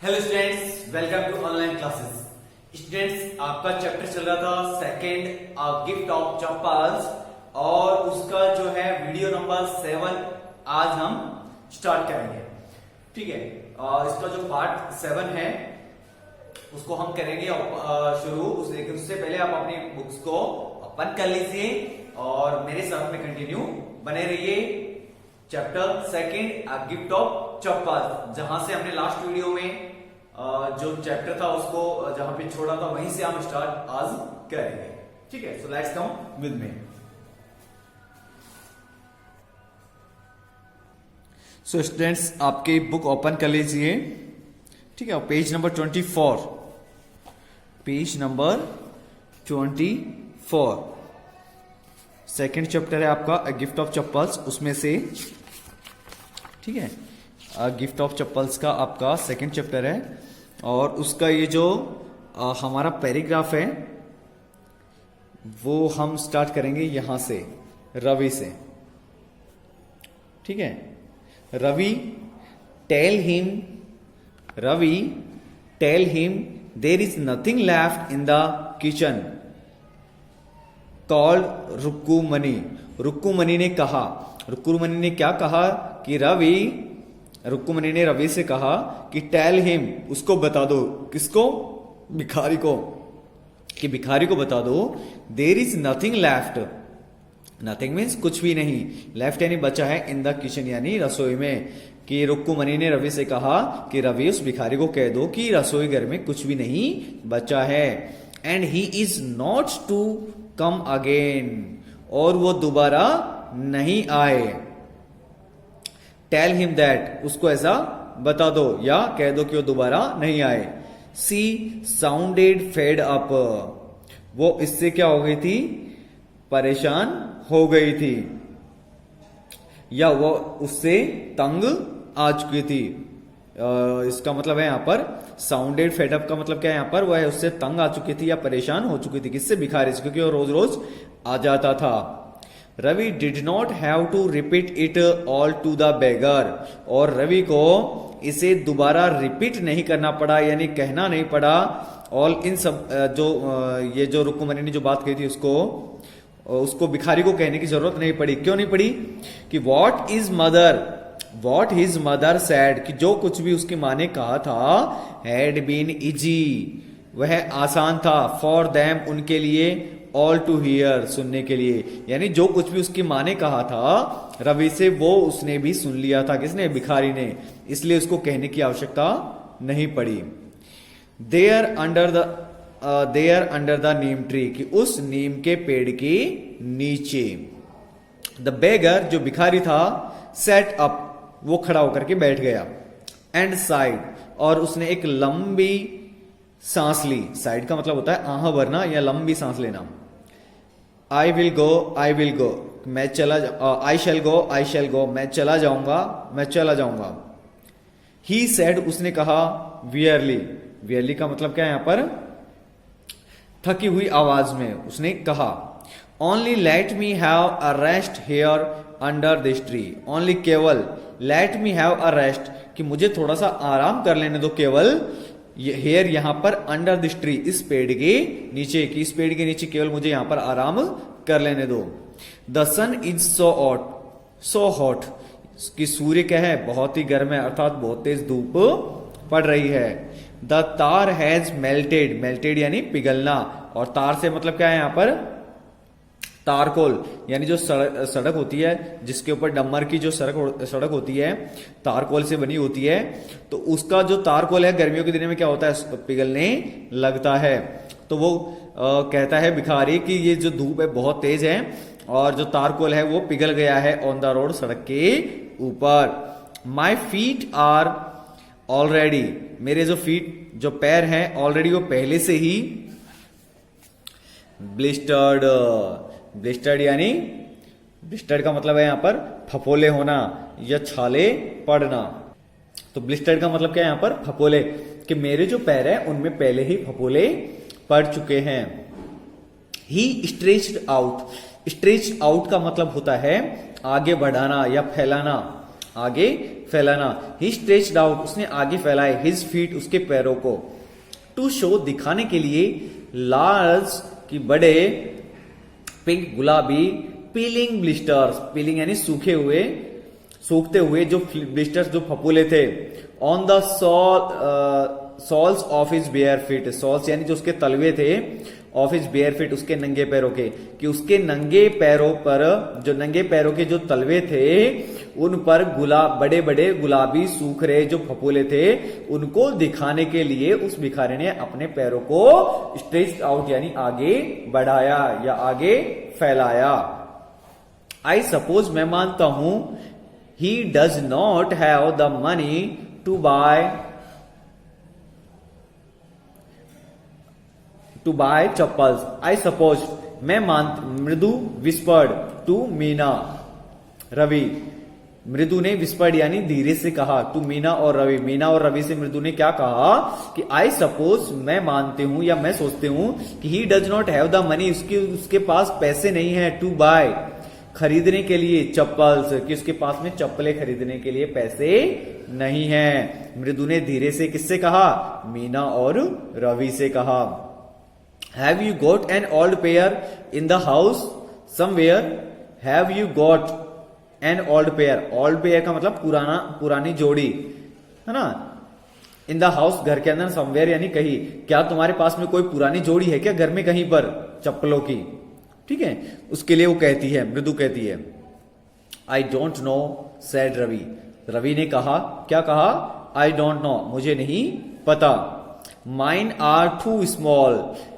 Hello students, welcome to online classes. Students, आपका chapter चल रहा था सेकंड गिफ्ट ऑफ चप्पल्स और उसका जो है वीडियो नंबर 7 आज हम स्टार्ट करेंगे। ठीक है, इसका जो पार्ट 7 है उसको हम करेंगे शुरू। लेकिन उससे पहले आप अपनी बुक्स को ओपन कर लीजिए और मेरे साथ में कंटिन्यू बने रहिए। Chapter second gift of chappals, जहां से हमने लास्ट वीडियो में जो चैप्टर था उसको जहां पे छोड़ा था वहीं से हम स्टार्ट आज करेंगे। ठीक है, so let's come with me. So students, आपकी बुक ओपन कर लीजिए। ठीक है, page number 24, page number 24 second chapter है आपका गिफ्ट ऑफ चप्पल्स, उसमें से। ठीक है, गिफ्ट ऑफ चप्पल्स का आपका सेकेंड चैप्टर है और उसका ये जो हमारा पैराग्राफ है वो हम स्टार्ट करेंगे यहां से, रवि से। ठीक है, Ravi tell him there is nothing left in the kitchen called Rukmini. Rukmini ने कहा, रुक्कुमनी ने क्या कहा कि रुक्कुमनी ने रवि से कहा कि टेल हिम, उसको बता दो। किसको? भिखारी को। कि भिखारी को बता दो देर is nothing left. Nothing means कुछ भी नहीं, लेफ्ट यानी बचा है, इन द किचन यानी रसोई में। कि रुक्कुमनी ने रवि से कहा कि रवि उस भिखारी को कह दो कि रसोई घर में कुछ भी नहीं बचा है। And he is not to come again, और वो दोबारा नहीं आए। टेल हिम दैट, उसको ऐसा बता दो या कह दो कि वो दोबारा नहीं आए। सी साउंडेड फेड अप, वो इससे क्या हो गई थी? परेशान हो गई थी या वो उससे तंग आ चुकी थी। इसका मतलब है यहां पर साउंडेड फेड अप का मतलब क्या है यहां पर? वो है उससे तंग आ चुकी थी या परेशान हो चुकी थी। किससे? भिखारी से, क्योंकि वो रोज रोज आ जाता था। Ravi did not have to repeat it all to the beggar, और रवि को इसे दोबारा रिपीट नहीं करना पड़ा, यानी कहना नहीं पड़ा। ऑल इन सब ये जो रुक्कुमनी ने जो बात कही थी उसको भिखारी को कहने की जरूरत नहीं पड़ी। क्यों नहीं पड़ी? कि वॉट हिज मदर सैड, कि जो कुछ भी उसकी माँ ने कहा था, हैड बीन इजी, वह आसान था, फॉर देम, उनके लिए, ऑल टू हियर, सुनने के लिए। यानी जो कुछ भी उसकी माँ ने कहा था रवि से, वो उसने भी सुन लिया था। किसने? भिखारी ने। इसलिए उसको कहने की आवश्यकता नहीं पड़ी। There under the neem tree, कि उस नीम के पेड़ के नीचे। द बेगर, जो भिखारी था, सेट अप, वो खड़ा होकर के बैठ गया। एंड साइड, और उसने एक लंबी सांस ली। साइड का मतलब होता है आह भरना या लंबी सांस लेना। आई विल गो, मैं चला आई शैल गो, मैं चला जाऊंगा। ही सेड, उसने कहा, वियरली का मतलब क्या है यहां पर? थकी हुई आवाज में उसने कहा। Only let me have a rest here under this tree, only, केवल, let me have a rest, कि मुझे थोड़ा सा आराम कर लेने दो, केवल, हेयर यहां पर, अंडर दिस ट्री, इस पेड़ के नीचे, कि इस पेड़ के नीचे केवल मुझे यहां पर आराम कर लेने दो। The sun is so hot, कि सूर्य क्या है? बहुत ही गर्म है, अर्थात बहुत तेज धूप पड़ रही है। द तार हैज मेल्टेड यानी पिघलना, और तार से मतलब क्या है यहां पर? तारकोल, यानी जो सड़क होती है जिसके ऊपर डम्मर की जो सड़क होती है, तारकोल से बनी होती है, तो उसका जो तारकोल है गर्मियों के दिनों में क्या होता है? पिघलने लगता है। तो वो कहता है भिखारी कि ये जो धूप है बहुत तेज है और जो तारकोल है वो पिघल गया है ऑन द रोड, सड़क के ऊपर। माई फीट आर ऑलरेडी, मेरे जो पैर हैं, ऑलरेडी, वो पहले से ही, ब्लिस्टर्ड यानी, ब्लिस्टर्ड का मतलब है यहां पर फफोले होना या छाले पड़ना। तो ब्लिस्टर्ड का मतलब क्या है यहां पर? फफोले, कि मेरे जो पैर हैं उनमें पहले ही फफोले पड़ चुके हैं। ही स्ट्रेच्ड आउट का मतलब होता है आगे बढ़ाना या फैलाना, आगे फैलाना। ही स्ट्रेच्ड आउट, उसने आगे फैलाए, हिज फीट, उसके पैरों को, टू शो, दिखाने के लिए, लार्ज की बड़े, पिंक गुलाबी, पीलिंग ब्लिस्टर्स, पीलिंग यानी सूखते हुए जो ब्लिस्टर्स जो फपूले थे, on the soles of his bare feet, soles यानी जो उसके तलवे थे, ऑफ हिज बेयर फीट, उसके नंगे पैरों के, कि उसके नंगे पैरों पर, जो नंगे पैरों के जो तलवे थे उन पर बड़े बड़े गुलाबी सूख रहे जो फपूले थे, उनको दिखाने के लिए उस भिखारी ने अपने पैरों को स्ट्रेच्ड आउट यानी आगे बढ़ाया या आगे फैलाया। आई सपोज, मैं मानता हूं, he does not have the money to buy chappals. I suppose, मैं मृदु विस्पर्ड टू मीना, रवि, मृदु ने विस्पर्ड यानी धीरे से कहा, टू मीना और रवि, मीना और रवि से मृदु ने क्या कहा कि आई सपोज, मैं मानते हूं या मैं सोचते हूं कि he does not have the money, उसके पास पैसे नहीं है, टू बाय, खरीदने के लिए, चप्पल्स, कि उसके पास में चप्पलें खरीदने के लिए पैसे नहीं है। मृदु ने धीरे से किससे कहा, मीना और रवि से कहा। Have you got an old pair in the house somewhere, have you got an old pair, old pair का मतलब पुरानी जोड़ी है ना, इन द हाउस घर के अंदर, समवेयर यानी कहीं, क्या तुम्हारे पास में कोई पुरानी जोड़ी है क्या घर में कहीं पर चप्पलों की, ठीक है। उसके लिए वो कहती है, मृदु कहती है, I don't know said Ravi, Ravi ने कहा, क्या कहा, आई डोंट नो, मुझे नहीं पता। माइन आर टू स्मॉल,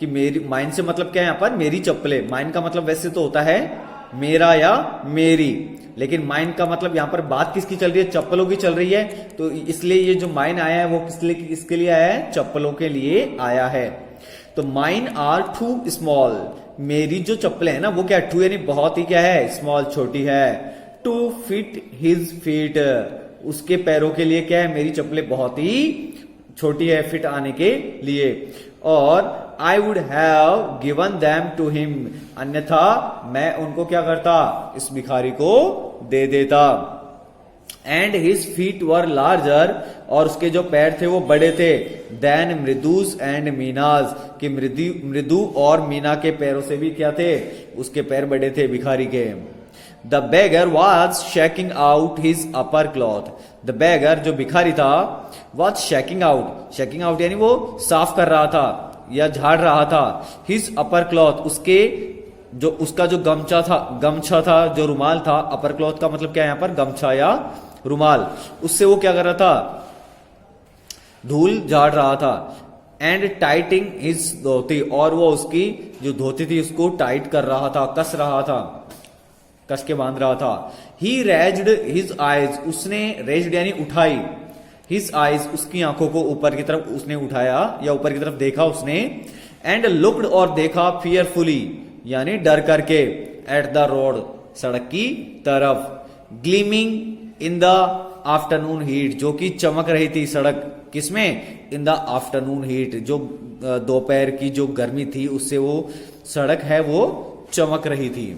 कि मेरी, माइन से मतलब क्या है यहां पर, मेरी चप्पलें, माइन का मतलब वैसे तो होता है मेरा या मेरी, लेकिन माइन का मतलब यहां पर बात किसकी चल रही है, चप्पलों की चल रही है, तो इसलिए ये जो माइन आया है वो किसके लिए आया है, चप्पलों के लिए आया है। तो माइन आर टू स्मॉल, मेरी जो चप्पलें है ना वो क्या, टू यानी बहुत ही क्या है, स्मॉल छोटी है, टू फिट हिज फीट, उसके पैरों के लिए क्या है, मेरी चप्पलें बहुत ही छोटी है फिट आने के लिए, और I would have given them to him, अन्यथा मैं उनको क्या करता, इस भिखारी को दे देता। And his feet were larger, और उसके जो पैर थे वो बड़े थे, देन मृदुस एंड मीनाज, कि मृदु और मीना के पैरों से भी क्या थे, उसके पैर बड़े थे भिखारी के। The beggar was shaking out his upper cloth, the beggar जो भिखारी था, वॉज शेकिंग आउट यानी वो साफ कर रहा था या झाड़ रहा था, हिज अपर क्लॉथ, उसका जो गमछा था जो रुमाल था, अपर क्लॉथ का मतलब क्या है यहां पर, गमछा या रुमाल, उससे वो क्या कर रहा था, धूल झाड़ रहा था। एंड टाइटिंग हिज धोती, और वो उसकी जो धोती थी उसको टाइट कर रहा था, कस के बांध रहा था। ही रेज्ड हिज आईज, उसने रेज्ड यानी उठाई, हिज आईज, उसकी आंखों को ऊपर की तरफ उसने उठाया या ऊपर की तरफ देखा उसने। एंड लुक्ड, और देखा, फियरफुली यानी डर करके, एट द रोड, सड़क की तरफ, gleaming in the afternoon heat, जो कि चमक रही थी सड़क, किसमें, इन द आफ्टरनून हीट, जो दोपहर की जो गर्मी थी उससे वो सड़क है वो चमक रही थी।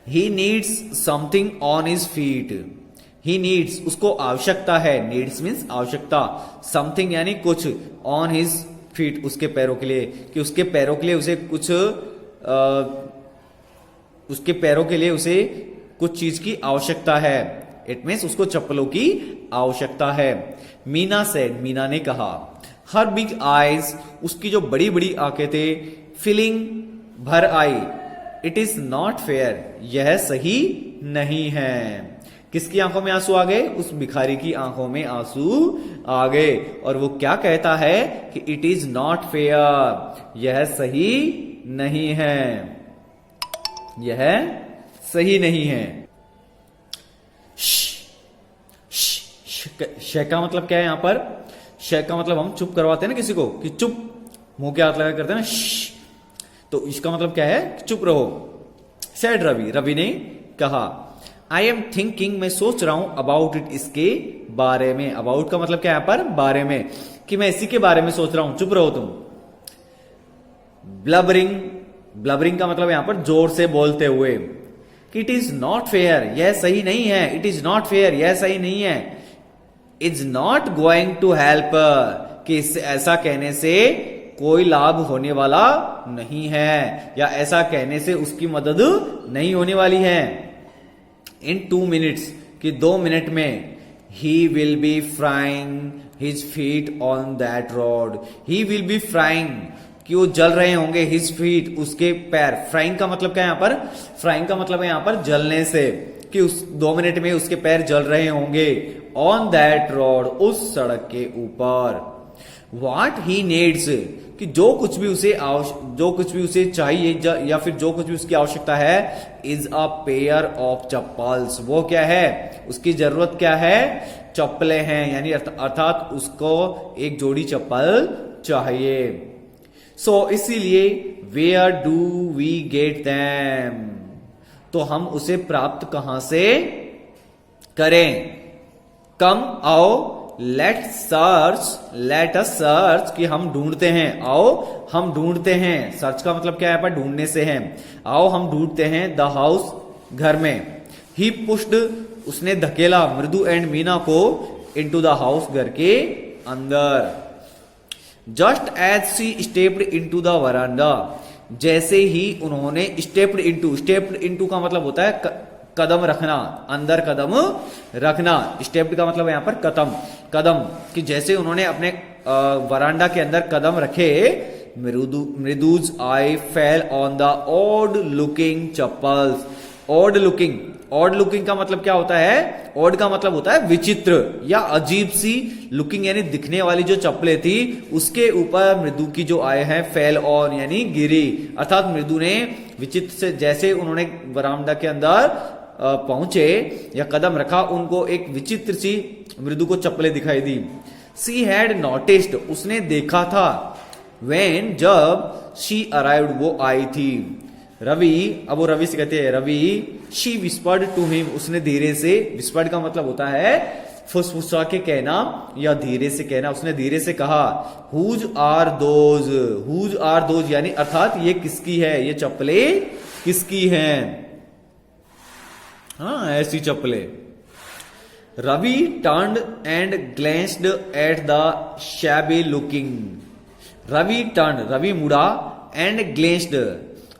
He needs something on his feet, he needs, उसको आवश्यकता है, नीड्स मीन्स आवश्यकता, समथिंग यानी कुछ, ऑन हिज फीट, उसके पैरों के लिए, कि उसके पैरों के लिए उसे कुछ, उसके पैरों के लिए उसे कुछ चीज की आवश्यकता है, इट मीन्स उसको चप्पलों की आवश्यकता है। मीना सेड, मीना ने कहा, हर बिग आईज, उसकी जो बड़ी बड़ी आंखें थे, फीलिंग भर आई, इट इज नॉट फेयर, यह सही नहीं है। किसकी आंखों में आंसू आ गए, उस भिखारी की आंखों में आंसू आ गए, और वो क्या कहता है कि इट इज नॉट फेयर, यह सही नहीं है, यह सही नहीं है। श का मतलब क्या है यहां पर, श का मतलब हम चुप करवाते हैं ना किसी को, कि चुप, मुंह के हाथ लगा करते हैं ना, तो इसका मतलब क्या है, चुप रहो। सेड रवि, रवि ने कहा, आई एम थिंकिंग, मैं सोच रहा हूं, अबाउट इट, इसके बारे में, अबाउट का मतलब क्या है यहां पर, बारे में, कि मैं इसी के बारे में सोच रहा हूं, चुप रहो तुम। ब्लबरिंग, ब्लबरिंग का मतलब यहां पर जोर से बोलते हुए। कि इट इज नॉट फेयर, यह सही नहीं है, इट इज नॉट फेयर, यह सही नहीं है, is not going to help, कि ऐसा कहने से कोई लाभ होने वाला नहीं है, या ऐसा कहने से उसकी मदद नहीं होने वाली है। इन 2 मिनट्स, कि 2 मिनट में, he will be frying his feet on that road, he will be frying, कि वो जल रहे होंगे, his feet, उसके पैर। फ्राइंग का मतलब क्या है यहाँ पर? फ्राइंग का मतलब है यहाँ पर जलने से, कि उस 2 मिनट में उसके पैर जल रहे होंगे। ऑन दैट रोड, उस सड़क के ऊपर। व्हाट ही नीड्स, कि जो कुछ भी उसे चाहिए, या फिर जो कुछ भी उसकी आवश्यकता है, is a pair of chappals, वो क्या है, उसकी जरूरत क्या है, चप्पलें हैं, यानी अर्थात उसको एक जोड़ी चप्पल चाहिए। सो इसीलिए where do we get them, तो हम उसे प्राप्त कहां से करें? कम, आओ, लेट अस सर्च, कि हम ढूंढते हैं, आओ हम ढूंढते हैं। सर्च का मतलब क्या है पर ढूंढने से है। आओ हम ढूंढते हैं द हाउस, घर में। ही पुश्ड, उसने धकेला मृदु एंड मीना को इनटू द हाउस, घर के अंदर। Just as she stepped into the verandah, जैसे ही उन्होंने स्टेप्ड इनटू का मतलब होता है कदम रखना, अंदर कदम रखना। स्टेप्ड का मतलब है यहां पर कदम, कि जैसे उन्होंने अपने वरांडा के अंदर कदम रखे, मृदुज eye fell on the odd looking chappals. Odd looking का मतलब क्या होता है? ऑड का मतलब होता है विचित्र या अजीब सी, लुकिंग यानी दिखने वाली जो चप्पलें थी, उसके ऊपर मृदु की जो आए हैं फेल ऑन यानी गिरी। अर्थात मृदु ने विचित्र से, जैसे उन्होंने वरांडा के अंदर पहुंचे या कदम रखा, उनको एक विचित्र सी मृदु को चप्पलें दिखाई दी। सी हैड नोटिस्ड, उसने देखा था। वेन, जब, शी अराइव्ड, वो आई थी। रवि, अब वो रवि से कहते हैं Ravi, she whispered to him, उसने धीरे से, विस्पर्ड का मतलब होता है फुसफुसा के कहना या धीरे से कहना, उसने धीरे से कहा। हुज आर दोज यानी अर्थात ये किसकी है, ये चप्पलें किसकी हैं? हाँ, ऐसी चप्पलें। Ravi turned and glanced at the shabby looking, Ravi मुड़ा, एंड ग्लेंस्ड,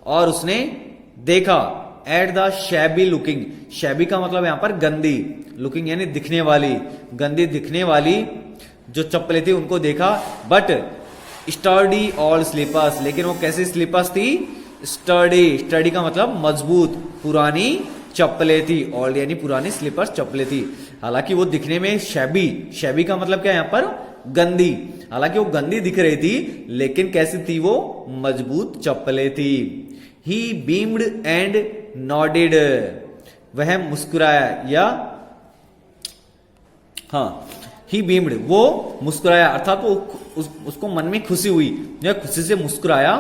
और उसने देखा, at the shabby looking, shabby का मतलब यहां पर गंदी, लुकिंग यानी दिखने वाली, गंदी दिखने वाली जो चप्पलें थी उनको देखा। बट स्टर्डी ऑल स्लीपर्स, लेकिन वो कैसी स्लीपर्स थी? स्टडी का मतलब मजबूत, पुरानी चप्पलें थी। ऑल यानी पुरानी, स्लीपर्स चप्पलें थी। हालांकि वो दिखने में शैबी का मतलब क्या है यहां पर? गंदी। हालांकि वो गंदी दिख रही थी, लेकिन कैसी थी वो? मजबूत चप्पलें थी। ही बीम्ड एंड नॉडेड, वह मुस्कुराया, या हाँ, ही बीम्ड, वो मुस्कुराया, अर्थात वो उसको मन में खुशी हुई, या खुशी से मुस्कुराया।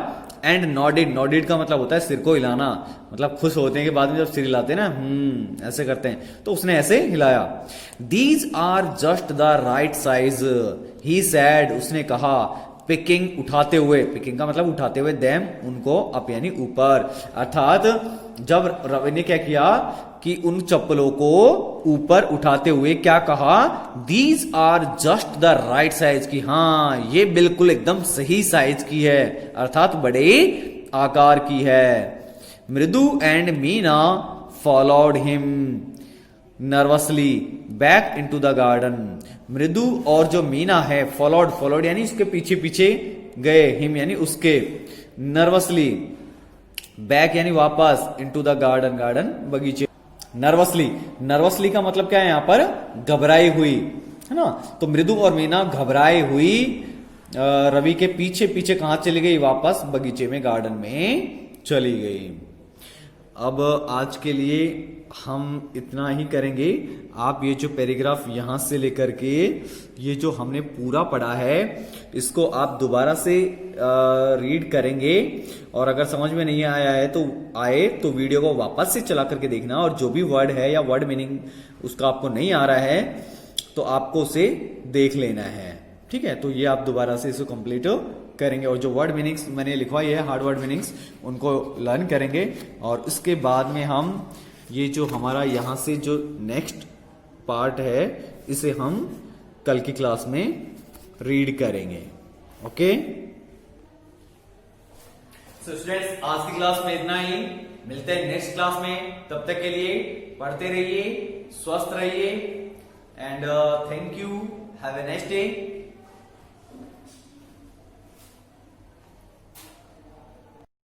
एंड नॉडेड का मतलब होता है सिर को हिलाना, मतलब खुश होते हैं के बाद में जब सिर हिलाते हैं ना, ऐसे करते हैं, तो उसने ऐसे हिलाया। These are just the right size, he said, उसने कहा। पिकिंग, उठाते हुए, पिकिंग का मतलब उठाते हुए, देम, उनको, अप यानी ऊपर। अर्थात जब रवि ने क्या किया कि उन चप्पलों को ऊपर उठाते हुए क्या कहा? These are just the right size, की हाँ ये बिल्कुल एकदम सही साइज की है, अर्थात बड़े आकार की है। मृदु and Meena followed him nervously back into the garden, मृदु और जो मीना है, फॉलोड यानी उसके पीछे पीछे गए, हिम यानी उसके, नर्वसली, बैक यानी वापस, इनटू द गार्डन बगीचे। नर्वसली का मतलब क्या है यहां पर? घबराई हुई, है ना। तो मृदु और मीना घबराई हुई रवि के पीछे पीछे कहां चली गई? वापस बगीचे में, गार्डन में चली गई। अब आज के लिए हम इतना ही करेंगे। आप ये जो पैराग्राफ यहां से लेकर के ये जो हमने पूरा पढ़ा है, इसको आप दोबारा से रीड करेंगे, और अगर समझ में नहीं आया है तो वीडियो को वापस से चला करके देखना, और जो भी वर्ड है या वर्ड मीनिंग उसका आपको नहीं आ रहा है तो आपको उसे देख लेना है, ठीक है। तो ये आप दोबारा से इसको कंप्लीट करेंगे, और जो वर्ड मीनिंग्स मैंने लिखवाई है, हार्ड वर्ड मीनिंग्स, उनको लर्न करेंगे, और उसके बाद में हम ये जो हमारा यहां से जो नेक्स्ट पार्ट है इसे हम कल की क्लास में रीड करेंगे। ओके सो स्टूडेंट्स, आज की क्लास में इतना ही। मिलते हैं नेक्स्ट क्लास में। तब तक के लिए पढ़ते रहिए, स्वस्थ रहिए and thank you. Have a nice day.